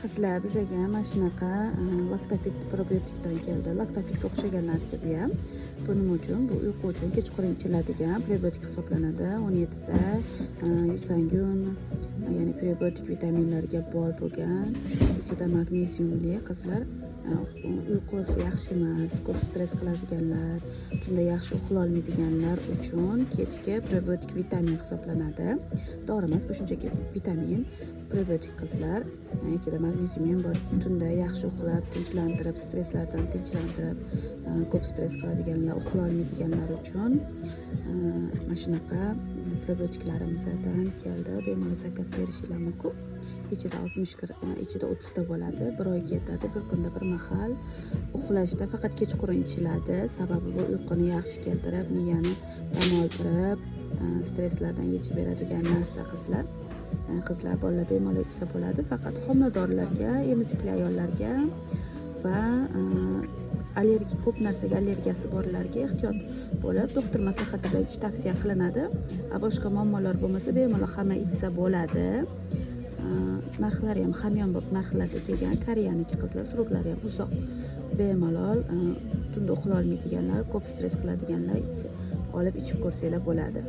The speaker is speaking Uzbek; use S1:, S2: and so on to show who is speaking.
S1: Qizlar bizaga mana shunaqa laktofit probiotikdan keldi. Laktofitga o'xshagan narsa bu ham. Bu nima uchun? Bu uyqu uchun kechqurun ichiladigan probiotik hisoblanadi. 17 ta yusangun, ya'ni probiotik vitaminlarga boy bo'lgan, ichida magneziumli qizlar uyqusi yaxshi emas, ko'p stress qiladiganlar, tunda yaxshi uxlay olmaydiganlar uchun kechki probiotik vitamin hisoblanadi. To'g'ri emas, bu shunchaki vitamin. Probiotik qizlar ichida magnezium ham bor. Tunda yaxshi uxlab, tinchlantirib, stresslardan tinchlantirib, ko'p stress qiladiganlar, uxlay olmaydiganlar uchun mana shunaqa probiotiklarimizdan keldi. Bemalol zakaz berishingiz mumkin. Ichida 30 ta bo'ladi. Bir oyga yetadi. Bir kunda bir mahal uxlashda faqat kechqurun ichiladi. Sababi bu uyquni yaxshi keltirib, miyani dam oldirib, stresslardan yechib beradigan narsa qizlar. Qizlar, bolalar bemalol ichsa bo'ladi. Faqat homiladorlarga, emizikli ayollarga va ko'p narsaga allergiyasi borlarga ehtiyot bo'lib, doktor maslahatida ichish tavsiya qilinadi. Boshqa muammolar bo'lmasa, bemalol hamma ichsa bo'ladi. Narxlari ham hamyonbop narxlarda kelgan. Koreyaniki qizlar, sroklari ham uzoq. Bemalol tunda uxlay olmaydiganlar, ko'p stress qiladiganlar olib ichib ko'rsanglar bo'ladi.